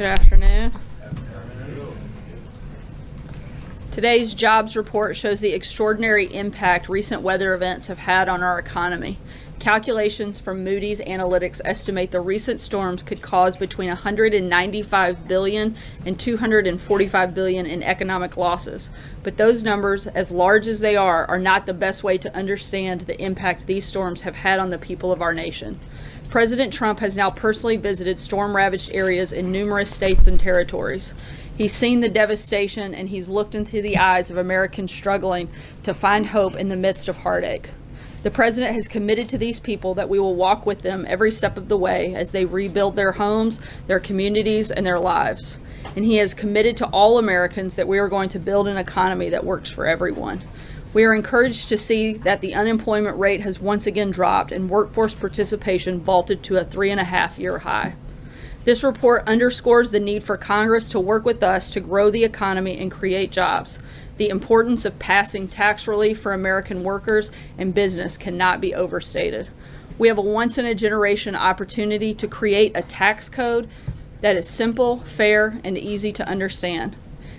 Good afternoon. Today's jobs report shows the extraordinary impact recent weather events have had on our economy. Calculations from Moody's Analytics estimate the recent storms could cause between $195 billion and $245 billion in economic losses. But those numbers, as large as they are not the best way to understand the impact these storms have had on the people of our nation. President Trump has now personally visited storm-ravaged areas in numerous states and territories. He's seen the devastation and he's looked into the eyes of Americans struggling to find hope in the midst of heartache. The president has committed to these people that we will walk with them every step of the way as they rebuild their homes, their communities, and their lives. And he has committed to all Americans that we are going to build an economy that works for everyone. We are encouraged to see that the unemployment rate has once again dropped and workforce participation vaulted to a 3.5-year high. This report underscores the need for Congress to work with us to grow the economy and create jobs. The importance of passing tax relief for American workers and business cannot be overstated. We have a once-in-a-generation opportunity to create a tax code that is simple, fair, and easy to understand.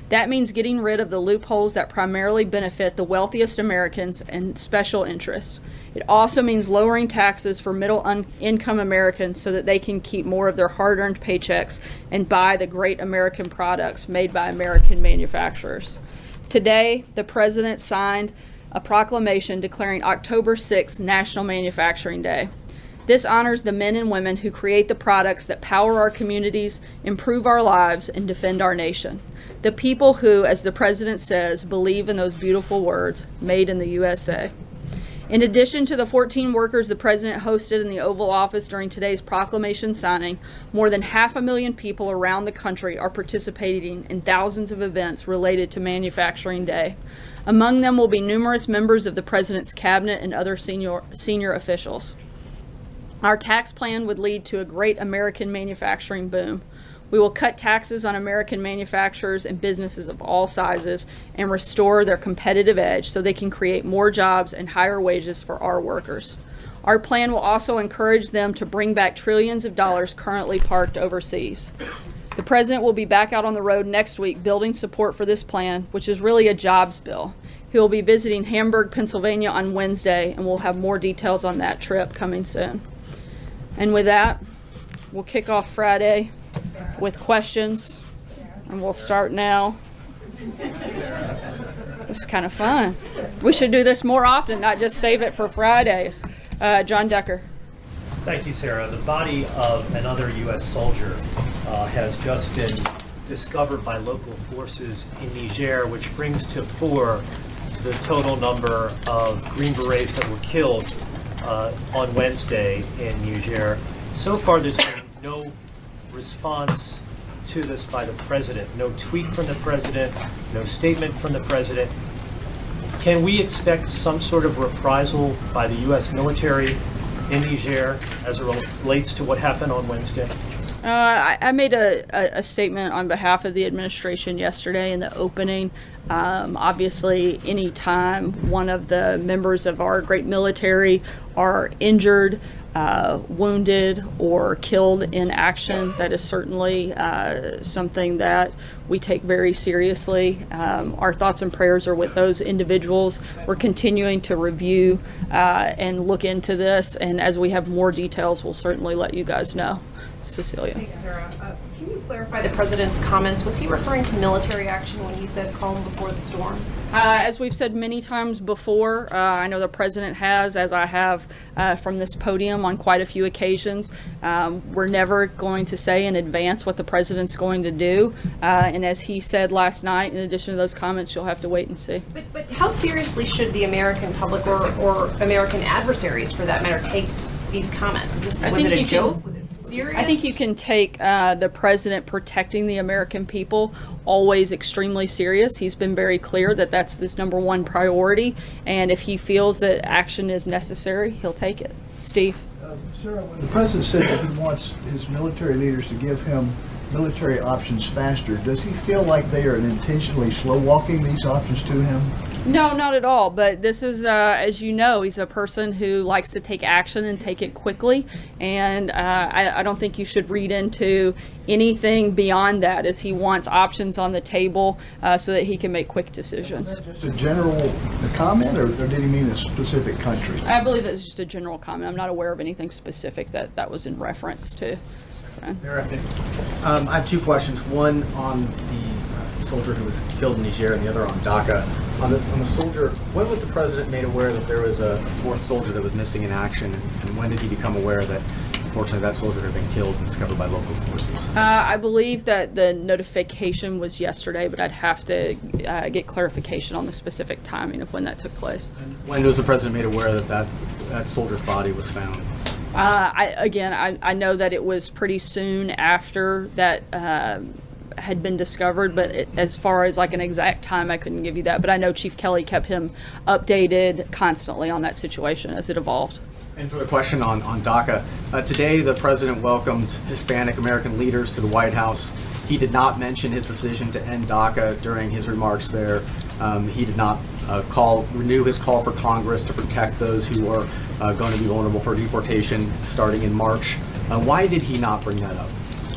That means getting rid of the loopholes that primarily benefit the wealthiest Americans and special interests. It also means lowering taxes for middle-income Americans so that they can keep more of their hard-earned paychecks and buy the great American products made by American manufacturers. Today, the president signed a proclamation declaring October 6th National Manufacturing Day. This honors the men and women who create the products that power our communities, improve our lives, and defend our nation. The people who, as the president says, believe in those beautiful words, made in the USA. In addition to the 14 workers the president hosted in the Oval Office during today's proclamation signing, more than 500,000 people around the country are participating in thousands of events related to Manufacturing Day. Among them will be numerous members of the president's cabinet and other senior officials. Our tax plan would lead to a great American manufacturing boom. We will cut taxes on American manufacturers and businesses of all sizes and restore their competitive edge so they can create more jobs and higher wages for our workers. Our plan will also encourage them to bring back trillions of dollars currently parked overseas. The president will be back out on the road next week building support for this plan, which is really a jobs bill. He will be visiting Hamburg, Pennsylvania on Wednesday, and we'll have more details on that trip coming soon. And with that, we'll kick off Friday with questions, and we'll start now. This is kind of fun. We should do this more often, not just save it for Fridays. John Decker. Thank you, Sarah. The body of another U.S. soldier has just been discovered by local forces in Niger, which brings to 4 the total number of Green Berets that were killed on Wednesday in Niger. So far, there's been no response to this by the president. No tweet from the president, no statement from the president. Can we expect some sort of reprisal by the U.S. military in Niger as it relates to what happened on Wednesday? I made a statement on behalf of the administration yesterday in the opening. Obviously, any time one of the members of our great military are injured, wounded, or killed in action, that is certainly something that we take very seriously. Our thoughts and prayers are with those individuals. We're continuing to review and look into this, and as we have more details, we'll certainly let you guys know. Cecilia. Thanks, Sarah. Can you clarify the president's comments? Was he referring to military action when he said calm before the storm? As we've said many times before, I know the president has, as I have from this podium on quite a few occasions. We're never going to say in advance what the president's going to do. And as he said last night, in addition to those comments, you'll have to wait and see. But how seriously should the American public or American adversaries, for that matter, take these comments? Was it a joke? Was it serious? I think you can take the president protecting the American people always extremely serious. He's been very clear that that's his number one priority, and if he feels that action is necessary, he'll take it. Steve. Sarah, when the president said that he wants his military leaders to give him military options faster, does he feel like they are intentionally slow walking these options to him? No, not at all. But this is, as you know, he's a person who likes to take action and take it quickly. And I don't think you should read into anything beyond that, as he wants options on the table so that he can make quick decisions. Just a general comment, or did he mean a specific country? I believe it's just a general comment. I'm not aware of anything specific that was in reference to. Sarah, I have two questions. One on the soldier who was killed in Niger, and the other on DACA. On the soldier, when was the president made aware that there was a fourth soldier that was missing in action, and when did he become aware that unfortunately that soldier had been killed and discovered by local forces? I believe that the notification was yesterday, but I'd have to get clarification on the specific timing of when that took place. When was the president made aware that that soldier's body was found? I know that it was pretty soon after that had been discovered, but as far as like an exact time, I couldn't give you that. But I know Chief Kelly kept him updated constantly on that situation as it evolved. And for the question on DACA, today the president welcomed Hispanic American leaders to the White House. He did not mention his decision to end DACA during his remarks there. He did not renew his call for Congress to protect those who are going to be vulnerable for deportation starting in March. Why did he not bring that up?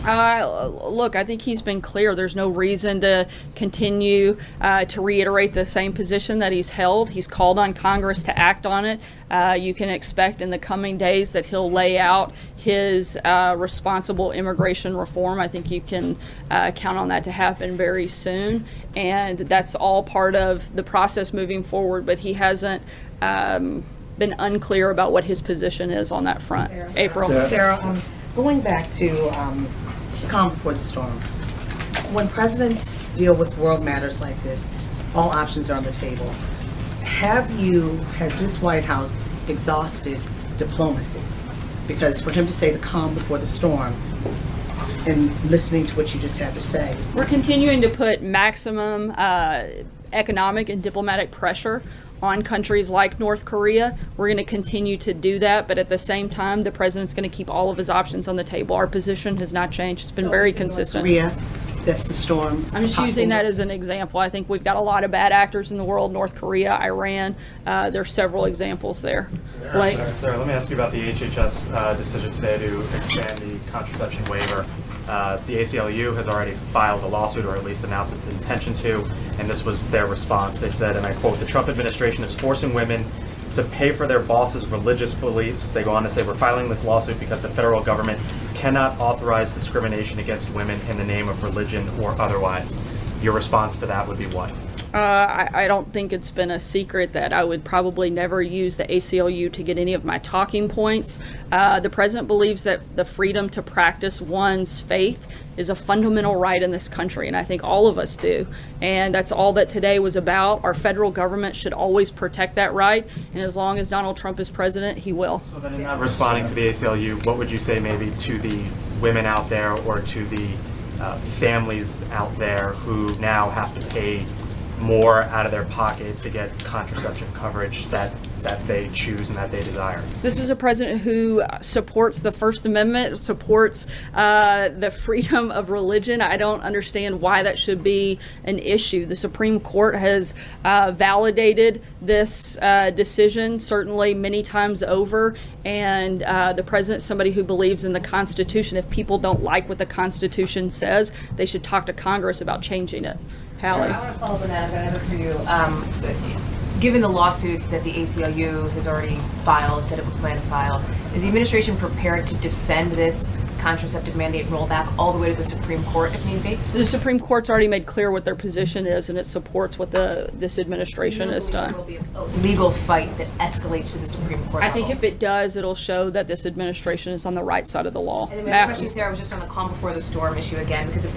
Look, I think he's been clear. There's no reason to continue to reiterate the same position that he's held. He's called on Congress to act on it. You can expect in the coming days that he'll lay out his responsible immigration reform. I think you can count on that to happen very soon. And that's all part of the process moving forward. But he hasn't been unclear about what his position is on that front. April. Sarah, going back to calm before the storm. When presidents deal with world matters like this, all options are on the table. Has this White House exhausted diplomacy? Because for him to say the calm before the storm, and listening to what you just had to say. We're continuing to put maximum economic and diplomatic pressure on countries like North Korea. We're going to continue to do that, but at the same time, the president's going to keep all of his options on the table. Our position has not changed. It's been very consistent. North Korea, that's the storm. I'm just using that as an example. I think we've got a lot of bad actors in the world, North Korea, Iran. There's several examples there. Blake? Sarah, let me ask you about the HHS decision today to expand the contraception waiver. The ACLU has already filed a lawsuit, or at least announced its intention to, and this was their response. They said, and I quote, "The Trump administration is forcing women to pay for their bosses' religious beliefs." They go on to say, "We're filing this lawsuit because the federal government cannot authorize discrimination against women in the name of religion or otherwise." Your response to that would be what? I don't think it's been a secret that I would probably never use the ACLU to get any of my talking points. The president believes that the freedom to practice one's faith is a fundamental right in this country, and I think all of us do. And that's all that today was about. Our federal government should always protect that right, and as long as Donald Trump is president, he will. So then in not responding to the ACLU, what would you say maybe to the women out there, or to the families out there who now have to pay more out of their pocket to get contraception coverage that they choose and that they desire? This is a president who supports the First Amendment, supports the freedom of religion. I don't understand why that should be an issue. The Supreme Court has validated this decision, certainly many times over, and the president's somebody who believes in the Constitution. If people don't like what the Constitution says, they should talk to Congress about changing it. Hallie. I want to follow up on that. I've got another for you. Given the lawsuits that the ACLU has already filed, said it would plan to file, is the administration prepared to defend this contraceptive mandate rollback all the way to the Supreme Court if need be? The Supreme Court's already made clear what their position is, and it supports what this administration has done. There will be a legal fight that escalates to the Supreme Court I level. think if it does, it'll show that this administration is on the right side of the law. And then my question, Sarah, was just on the calm before the storm issue again, because if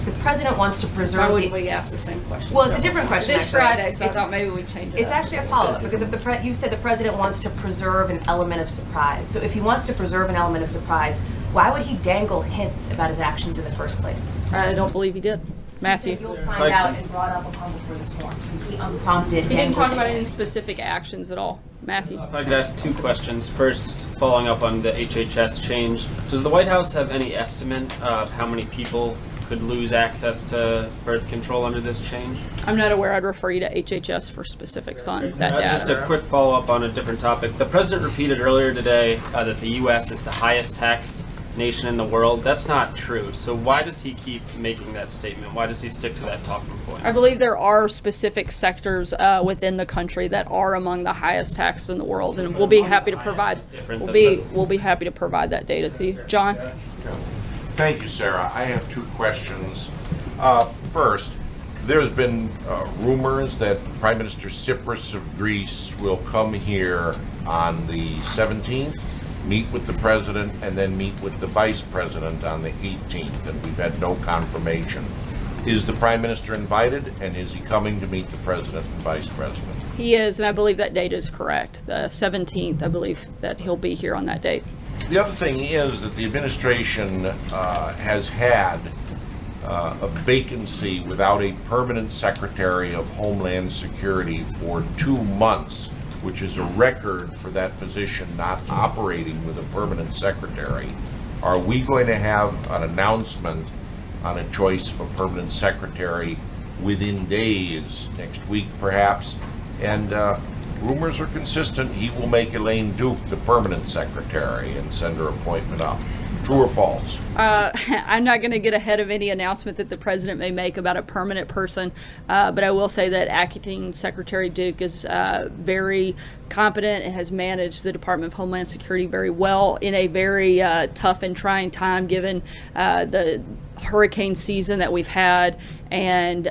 the president wants to preserve... Why wouldn't we ask the same question? Well, it's a different question, It is actually. Friday, so I thought maybe we'd change it It's up. actually a follow-up, because if you said the president wants to preserve an element of surprise. So if he wants to preserve an element of surprise, Why would he dangle hints about his actions in the first place? I don't believe he did. Matthew. You'll find out and brought up a calm before the storm. So he unprompted. He didn't talk dangled about any hints. specific actions at all. Matthew. If I could ask two questions. First, following up on the HHS change, does the White House have any estimate of how many people could lose access to birth control under this change? I'm not aware. I'd refer you to HHS for specifics on that data. Just a quick follow-up on a different topic. The president repeated earlier today that the U.S. is the highest taxed nation in the world. That's not true. So why does he keep making that statement? Why does he stick to that talking point? I believe there are specific sectors within the country that are among the highest taxed in the world, and we'll be happy to provide. We'll be happy to provide that data to you, John. Thank you, Sarah. I have two questions. First, there's been rumors that Prime Minister Tsipras of Greece will come here on the 17th, meet with the president, and then meet with the vice president on the 18th, and we've had no confirmation. Is the Prime Minister invited, and is he coming to meet the president and vice president? He is, and I believe that date is correct. The 17th, I believe that he'll be here on that date. The other thing is that the administration has had a vacancy without a permanent Secretary of Homeland Security for 2 months, which is a record for that position not operating with a permanent secretary. Are we going to have an announcement on a choice of a permanent secretary within days, next week perhaps? And rumors are consistent, he will make Elaine Duke the permanent secretary and send her appointment up. True or false? I'm not going to get ahead of any announcement that the president may make about a permanent person, but I will say that acting Secretary Duke is very competent and has managed the Department of Homeland Security very well in a very tough and trying time given the hurricane season that we've had, and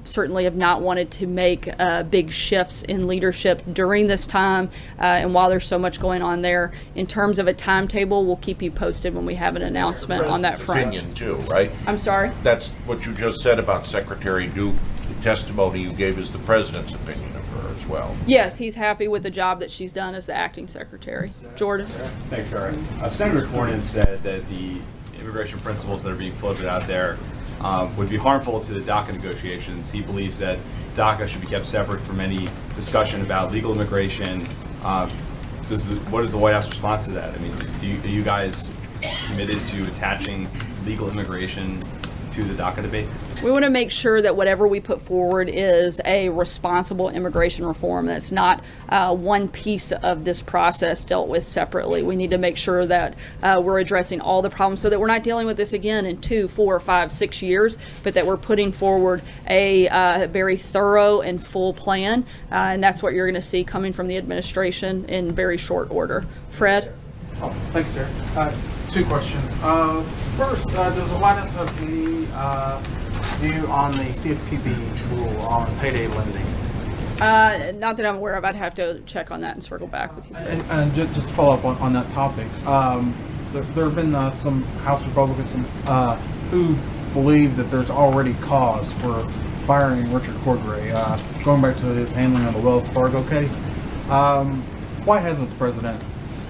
certainly have not wanted to make big shifts in leadership during this time, and while there's so much going on there. In terms of a timetable, we'll keep you posted when we have an announcement on that front. Opinion too, right? I'm sorry? That's what you just said about Secretary Duke. The testimony you gave is the president's opinion of her as well. Yes, he's happy with the job that she's done as the acting secretary. Jordan? Thanks, Sarah. Senator Cornyn said that the immigration principles that are being floated out there would be harmful to the DACA negotiations. He believes that DACA should be kept separate from any discussion about legal immigration. What is the White House response to that? I mean, are you guys committed to attaching legal immigration to the DACA debate? We want to make sure that whatever we put forward is a responsible immigration reform. That's not one piece of this process dealt with separately. We need to make sure that we're addressing all the problems so that we're not dealing with this again in 2, 4, 5, 6 years, but that we're putting forward a very thorough and full plan. And that's what you're going to see coming from the administration in very short order. Fred? Oh, thanks, sir. 2 questions. First, does the White House have any view on the CFPB rule on payday lending? Not that I'm aware of. I'd have to check on that and circle back with you. And just to follow up on that topic, there have been some House Republicans who believe that there's already cause for firing Richard Cordray, going back to his handling of the Wells Fargo case. Why hasn't the president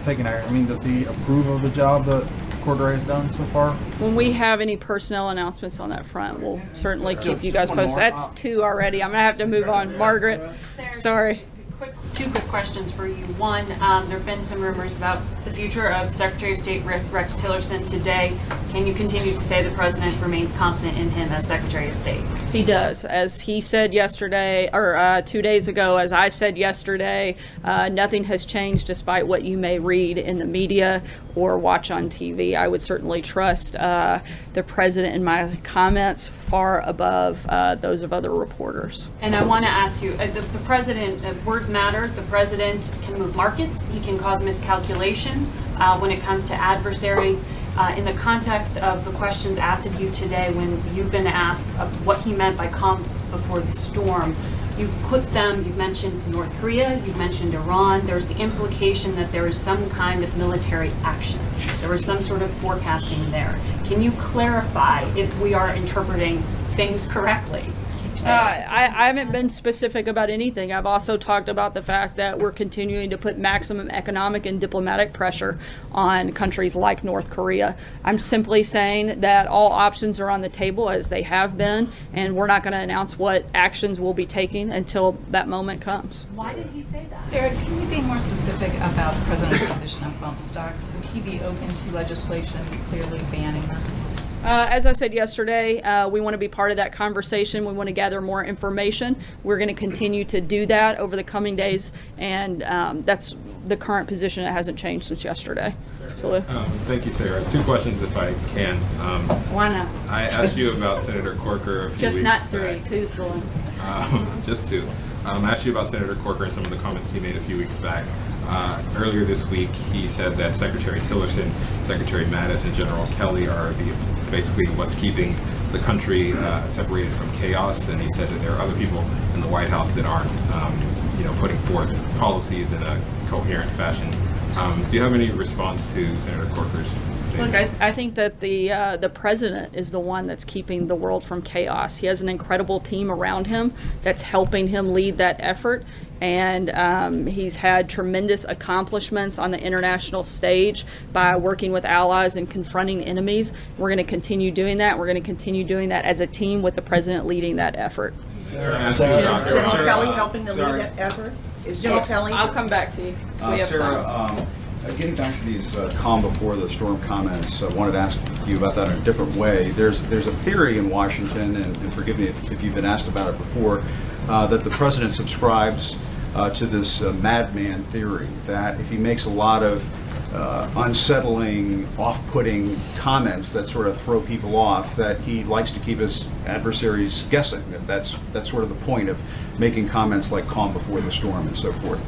taken action? I mean, does he approve of the job that Cordray has done so far? When we have any personnel announcements on that front, we'll certainly keep you guys posted. That's 2 already. I'm going to have to move on. Margaret, sorry. Two quick questions for you. One, there have been some rumors about the future of Secretary of State Rex Tillerson today. Can you continue to say the president remains confident in him as Secretary of State? He does. As he said yesterday, or 2 days ago, as I said yesterday, nothing has changed despite what you may read in the media or watch on TV. I would certainly trust the president in my comments far above those of other reporters. And I want to ask you, the president, words matter. The president can move markets. He can cause miscalculation when it comes to adversaries. In the context of the questions asked of you today, when you've been asked what he meant by calm before the storm, you've mentioned North Korea, you've mentioned Iran. There's the implication that there is some kind of military action. There was some sort of forecasting there. Can you clarify if we are interpreting things correctly? I haven't been specific about anything. I've also talked about the fact that we're continuing to put maximum economic and diplomatic pressure on countries like North Korea. I'm simply saying that all options are on the table as they have been, and we're not going to announce what actions we'll be taking until that moment comes. Why did he say that? Sarah, can you be more specific about the president's position on bump stocks? Would he be open to legislation clearly banning them? As I said yesterday, we want to be part of that conversation. We want to gather more information. We're going to continue to do that over the coming days, and that's the current position. It hasn't changed since yesterday. Thank you, Sarah. 2 questions, if I can. Why not? I asked you about Senator Corker a few Just weeks not back. 3. 2's the one. Just 2. I asked you about Senator Corker and some of the comments he made a few weeks back. Earlier this week, he said that Secretary Tillerson, Secretary Mattis, and General Kelly are basically what's keeping the country separated from chaos. And he said that there are other people in the White House that aren't, putting forth policies in a coherent fashion. Do you have any response to Senator Corker's statement? Look, I think that the president is the one that's keeping the world from chaos. He has an incredible team around him that's helping him lead that effort, and he's had tremendous accomplishments on the international stage by working with allies and confronting enemies. We're going to continue doing that. We're going to continue doing that as a team with the president leading that effort. Is General Kelly helping to lead that effort? Is General Kelly? I'll come back to you. We have time. Getting back to these calm before the storm comments, I wanted to ask you about that in a different way. There's a theory in Washington, and forgive me if you've been asked about it before, that the president subscribes to this madman theory, that if he makes a lot of unsettling, off-putting comments that sort of throw people off, that he likes to keep his adversaries guessing. That's sort of the point of making comments like calm before the storm and so forth.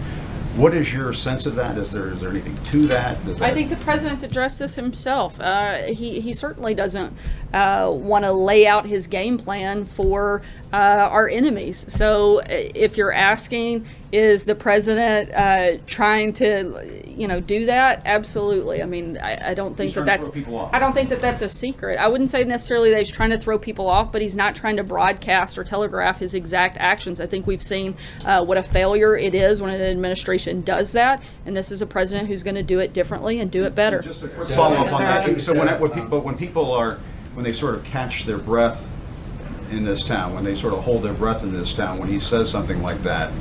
What is your sense of that? Is there anything to that? I think the president's addressed this himself. He certainly doesn't want to lay out his game plan for our enemies. So if you're asking, is the president trying to, do that? Absolutely. I mean, I don't think I don't think that that's a secret. I wouldn't say necessarily that he's trying to throw people off, but he's not trying to broadcast or telegraph his exact actions. I think we've seen what a failure it is when an administration does that, and this is a president who's going to do it differently and do it better. Just a quick follow-up on that. So when people when they sort of catch their breath in this town, when they sort of hold their breath in this town, when he says something like that,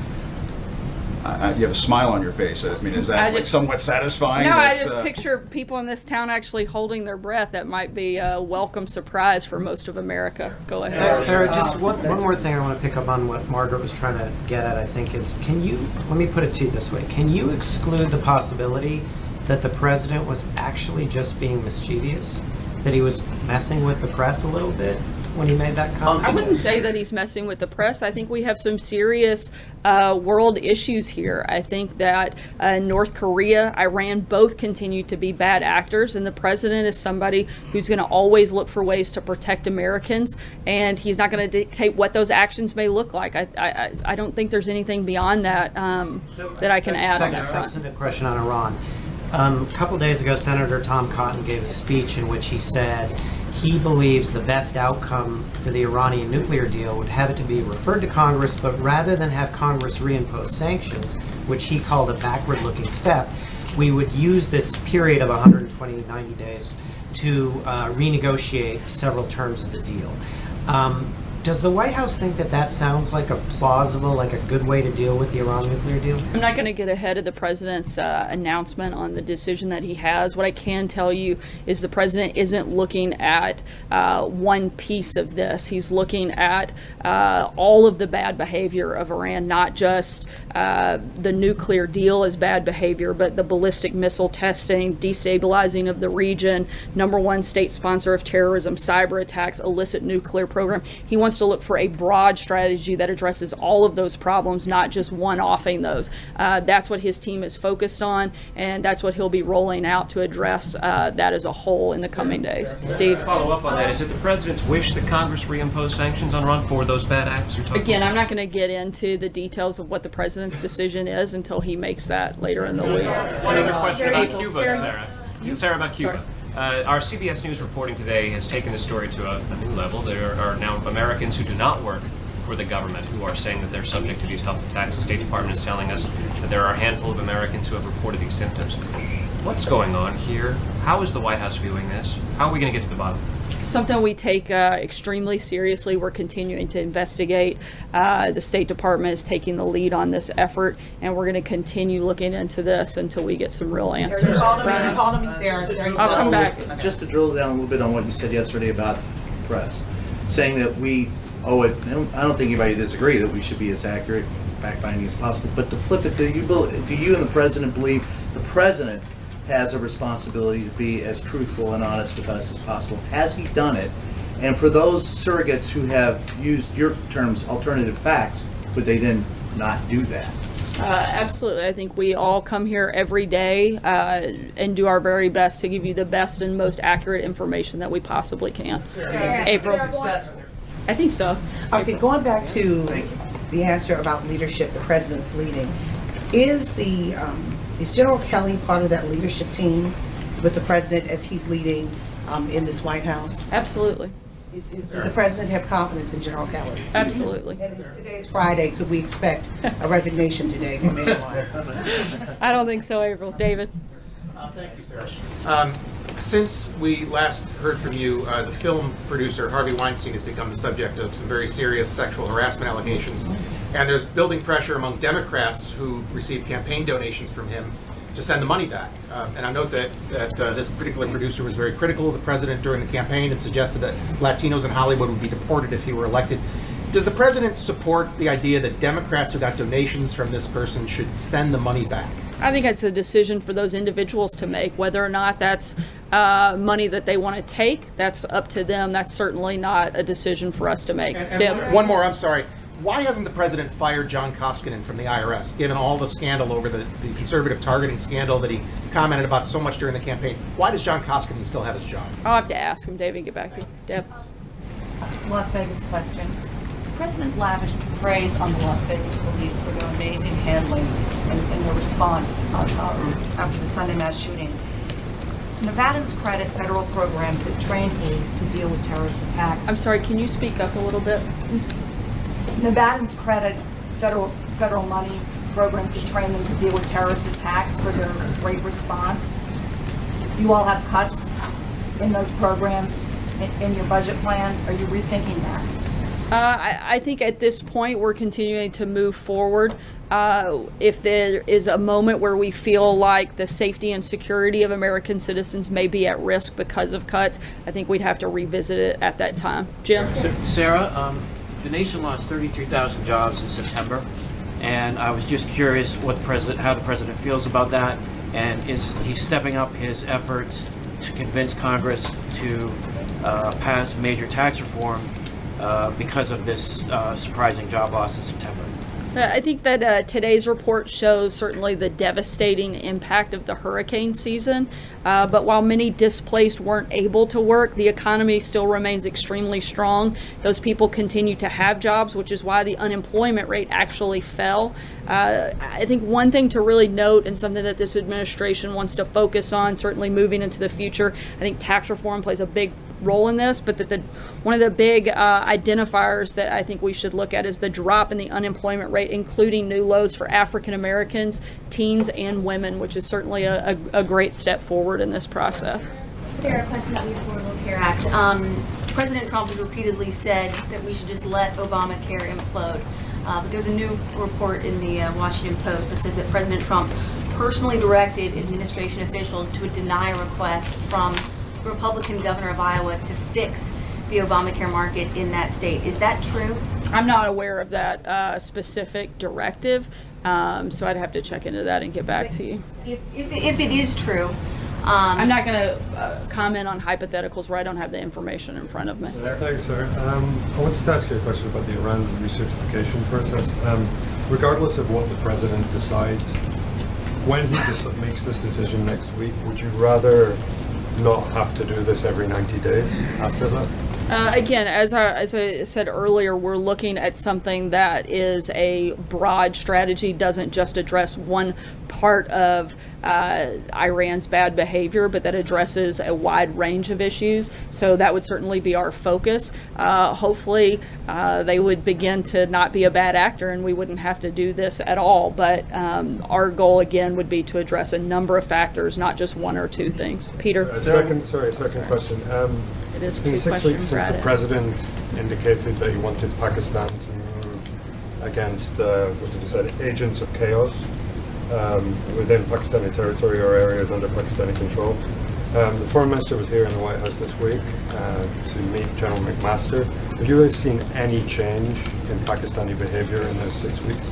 you have a smile on your face. I mean, is that somewhat satisfying? No, I just picture people in this town actually holding their breath. That might be a welcome surprise for most of America. Go ahead. Sarah, just one more thing I want to pick up on what Margaret was trying to get at, I think, is let me put it to you this way. Can you exclude the possibility that the president was actually just being mischievous? That he was messing with the press a little bit when he made that comment? I wouldn't say that he's messing with the press. I think we have some serious world issues here. I think that North Korea, Iran, both continue to be bad actors, and the president is somebody who's going to always look for ways to protect Americans, and he's not going to dictate what those actions may look like. I don't think there's anything beyond that that I can add on that front. Substantive question on Iran. A couple days ago, Senator Tom Cotton gave a speech in which he said he believes the best outcome for the Iranian nuclear deal would have it to be referred to Congress, but rather than have Congress reimpose sanctions, which he called a backward-looking step, we would use this period of 120 to 90 days to renegotiate several terms of the deal. Does the White House think that that sounds like a plausible, like a good way to deal with the Iran nuclear deal? I'm not going to get ahead of the president's announcement on the decision that he has. What I can tell you is the president isn't looking at one piece of this. He's looking at all of the bad behavior of Iran, not just the nuclear deal as bad behavior, but the ballistic missile testing, destabilizing of the region, #1 state sponsor of terrorism, cyber attacks, illicit nuclear program. He wants to look for a broad strategy that addresses all of those problems, not just one-offing those. That's what his team is focused on, and that's what he'll be rolling out to address that as a whole in the coming days. Steve? Follow up on that. Is it the president's wish that Congress reimpose sanctions on Iran for those bad acts you're talking Again, about? I'm not going to get into the details of what the president's decision is until he makes that later in the week. Another question about Cuba, Sarah. Sarah, about Cuba. Our CBS News reporting today has taken the story to a new level. There are now Americans who do not work for the government who are saying that they're subject to these health attacks. The State Department is telling us that there are a handful of Americans who have reported these symptoms. What's going on here? How is the White House viewing this? How are we going to get to the bottom? Something we take extremely seriously. We're continuing to investigate. The State Department is taking the lead on this effort, and we're going to continue looking into this until we get some real answers. You called me, Sarah. Sarah, I'll come back. Just to drill down a little bit on what you said yesterday about the press, saying that we owe it. I don't think anybody disagree that we should be as accurate, fact-finding as possible. But to flip it, do you and the president believe the president has a responsibility to be as truthful and honest with us as possible? Has he done it? And for those surrogates who have used your terms, alternative facts, would they then not do that? Absolutely. I think we all come here every day and do our very best to give you the best and most accurate information that we possibly can. April. I think so. Okay, going back to the answer about leadership, the president's leading, is General Kelly part of that leadership team with the president as he's leading in this White House? Absolutely. Does the president have confidence in General Kelly? Absolutely. And if today is Friday, could we expect a resignation today from anyone? I don't think so, April. David? Thank you, Sarah. Since we last heard from you, the film producer Harvey Weinstein has become the subject of some very serious sexual harassment allegations, and there's building pressure among Democrats who received campaign donations from him to send the money back. And I note that this particular producer was very critical of the president during the campaign and suggested that Latinos in Hollywood would be deported if he were elected. Does the president support the idea that Democrats who got donations from this person should send the money back? I think it's a decision for those individuals to make. Whether or not that's money that they want to take, that's up to them. That's certainly not a decision for us to make. And one more, I'm sorry. Why hasn't the president fired John Koskinen from the IRS, given all the scandal over the conservative targeting scandal that he commented about so much during the campaign? Why does John Koskinen still have his job? I'll have to ask him, David, and get back to you. Deb? Las Vegas question. The president lavished praise on the Las Vegas police for their amazing handling and their response after the Sunday mass shooting. Nevadans credit federal programs that train aides to deal with terrorist attacks. I'm sorry, can you speak up a little bit? Nevadans credit federal money programs that train them to deal with terrorist attacks for their great response. You all have cuts in those programs in your budget plan. Are you rethinking that? I think at this point we're continuing to move forward. If there is a moment where we feel like the safety and security of American citizens may be at risk because of cuts, I think we'd have to revisit it at that time. Jim? Sarah, the nation lost 33,000 jobs in September, and I was just curious how the president feels about that, and is he stepping up his efforts to convince Congress to pass major tax reform because of this surprising job loss in September? I think that today's report shows certainly the devastating impact of the hurricane season. But while many displaced weren't able to work, the economy still remains extremely strong. Those people continue to have jobs, which is why the unemployment rate actually fell. I think one thing to really note, and something that this administration wants to focus on, certainly moving into the future, I think tax reform plays a big role in this, but that one of the big identifiers that I think we should look at is the drop in the unemployment rate, including new lows for African Americans, teens, and women, which is certainly a great step forward in this process. Sarah, question about the Affordable Care Act. President Trump has repeatedly said that we should just let Obamacare implode. But there's a new report in the Washington Post that says that President Trump personally directed administration officials to deny a request from the Republican governor of Iowa to fix the Obamacare market in that state. Is that true? I'm not aware of that specific directive, so I'd have to check into that and get back to you. If it is true, I'm not going to comment on hypotheticals where I don't have the information in front of me. Thanks, sir. I wanted to ask you a question about the Iran recertification process. Regardless of what the president decides, when he makes this decision next week, would you rather not have to do this every 90 days after that? Again, as I said earlier, we're looking at something that is a broad strategy, doesn't just address one part of Iran's bad behavior, but that addresses a wide range of issues. So that would certainly be our focus. Hopefully, they would begin to not be a bad actor and we wouldn't have to do this at all. But our goal, again, would be to address a number of factors, not just one or two things. Peter? Second question. It is It's been 6 two-question weeks since the Friday. president indicated that he wanted Pakistan to move against, what did he say, agents of chaos within Pakistani territory or areas under Pakistani control. The foreign minister was here in the White House this week to meet General McMaster. Have you guys seen any change in Pakistani behavior in those 6 weeks?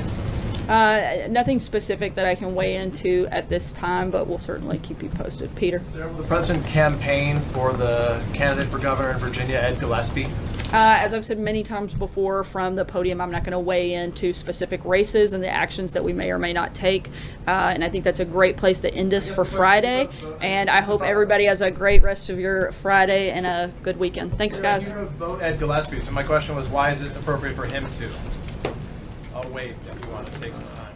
Nothing specific that I can weigh into at this time, but we'll certainly keep you posted. Peter? Will the president campaign for the candidate for governor in Virginia, Ed Gillespie? As I've said many times before from the podium, I'm not going to weigh into specific races and the actions that we may or may not take. And I think that's a great place to end us for Friday. And I hope everybody has a great rest of your Friday and a good weekend. Thanks, guys. You're going to vote Ed Gillespie. So my question was, why is it appropriate for him to? I'll wait if you want to take some time.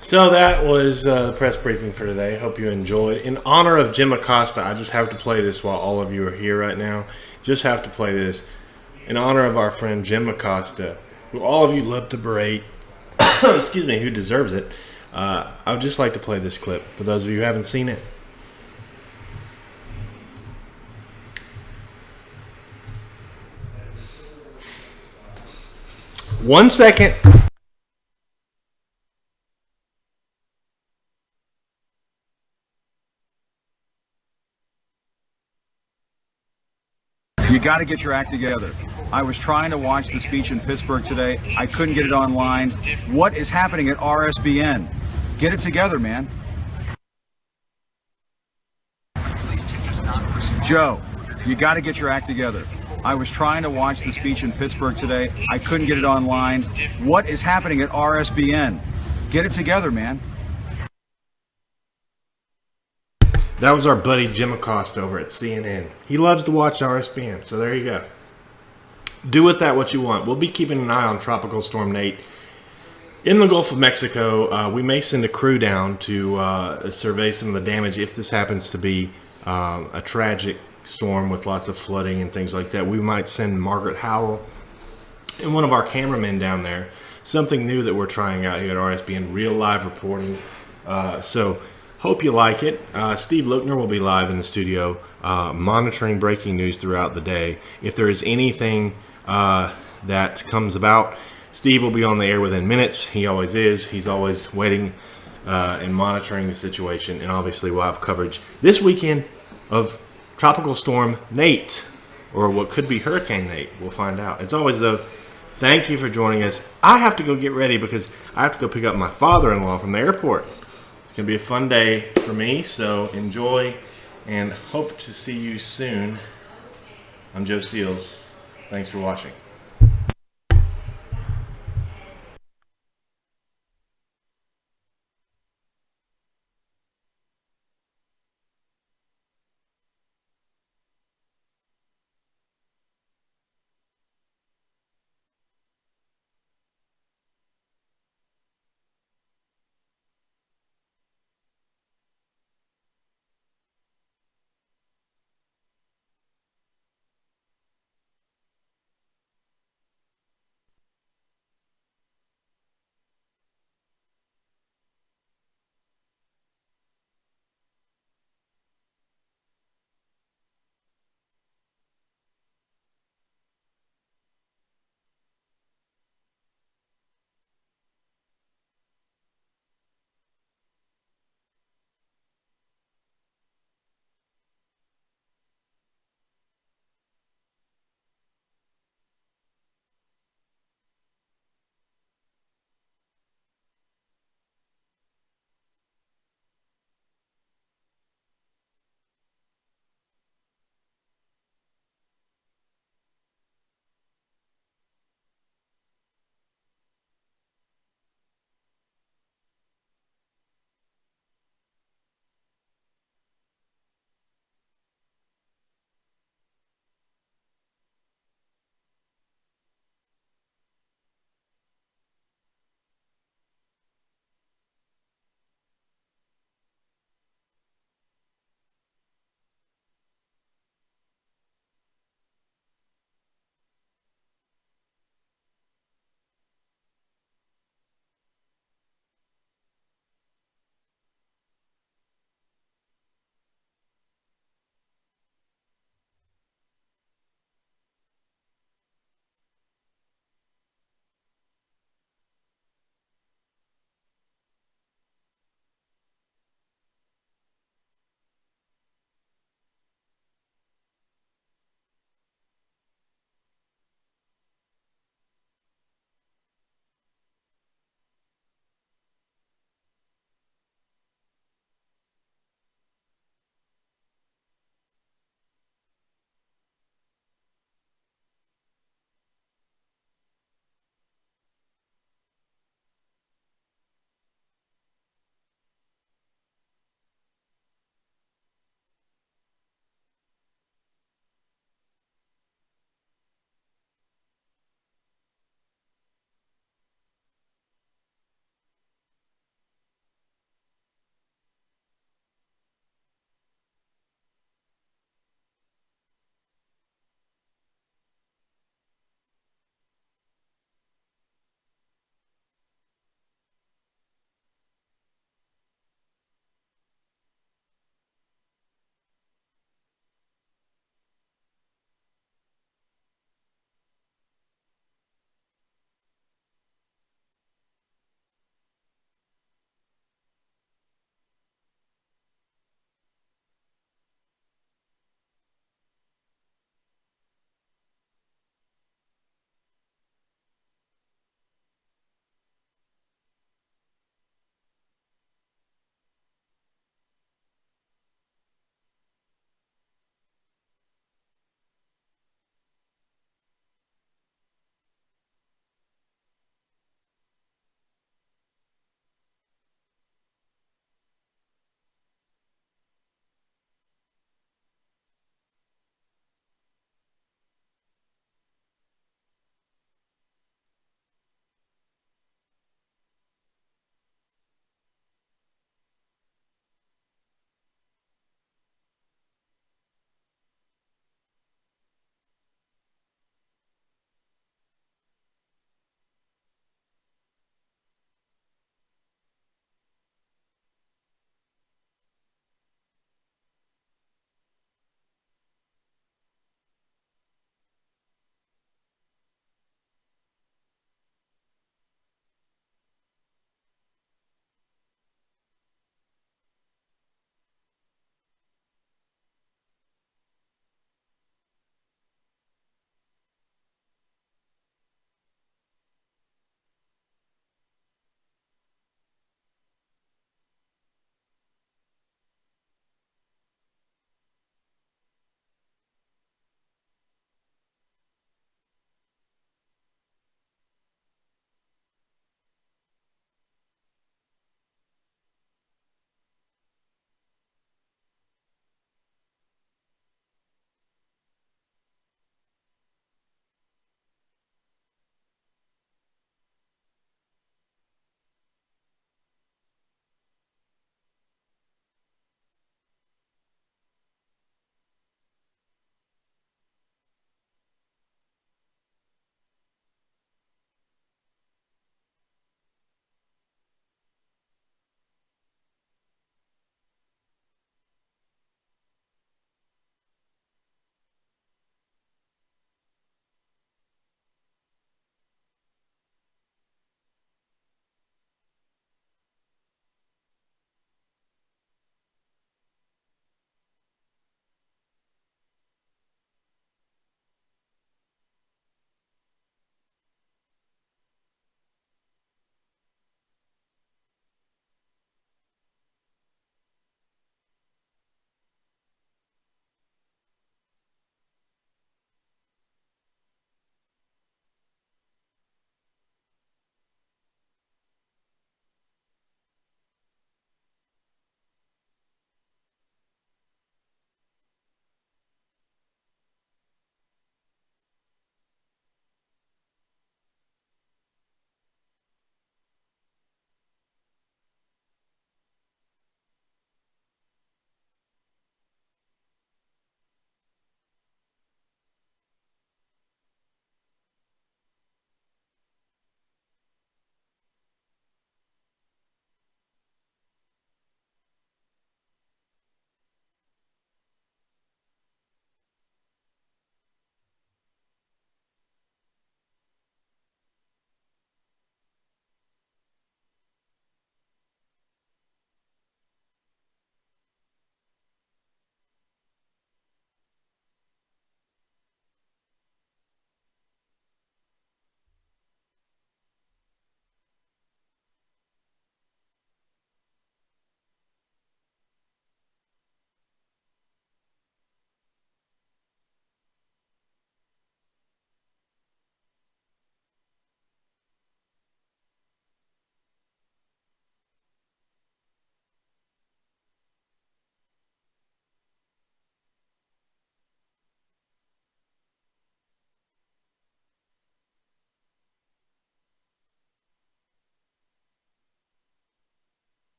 So that was the press briefing for today. Hope you enjoyed. In honor of Jim Acosta, I just have to play this while all of you are here right now. Just have to play this. In honor of our friend Jim Acosta, who all of you love to berate, excuse me, who deserves it, I would just like to play this clip for those of you who haven't seen it. One second. You got to get your act together. I was trying to watch the speech in Pittsburgh today. I couldn't get it online. What is happening at RSBN? Get it together, man. Joe, you got to get your act together. I was trying to watch the speech in Pittsburgh today. I couldn't get it online. What is happening at RSBN? Get it together, man. That was our buddy Jim Acosta over at CNN. He loves to watch RSBN, so there you go. Do with that what you want. We'll be keeping an eye on Tropical Storm Nate. In the Gulf of Mexico, we may send a crew down to survey some of the damage if this happens to be a tragic storm with lots of flooding and things like that. We might send Margaret Howell and one of our cameramen down there. Something new that we're trying out here at RSBN, real live reporting. So hope you like it. Steve Lochner will be live in the studio monitoring breaking news throughout the day. If there is anything that comes about, Steve will be on the air within minutes. He always is. He's always waiting and monitoring the situation. And obviously we'll have coverage this weekend of Tropical Storm Nate, or what could be Hurricane Nate. We'll find out. As always, though, thank you for joining us. I have to go get ready because I have to go pick up my father-in-law from the airport. It's going to be a fun day for me, so enjoy and hope to see you soon. I'm Joe Seals. Thanks for watching.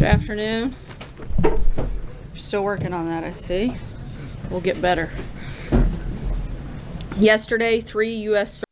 Good afternoon. Still working on that, I see. We'll get better. Yesterday, 3 U.S.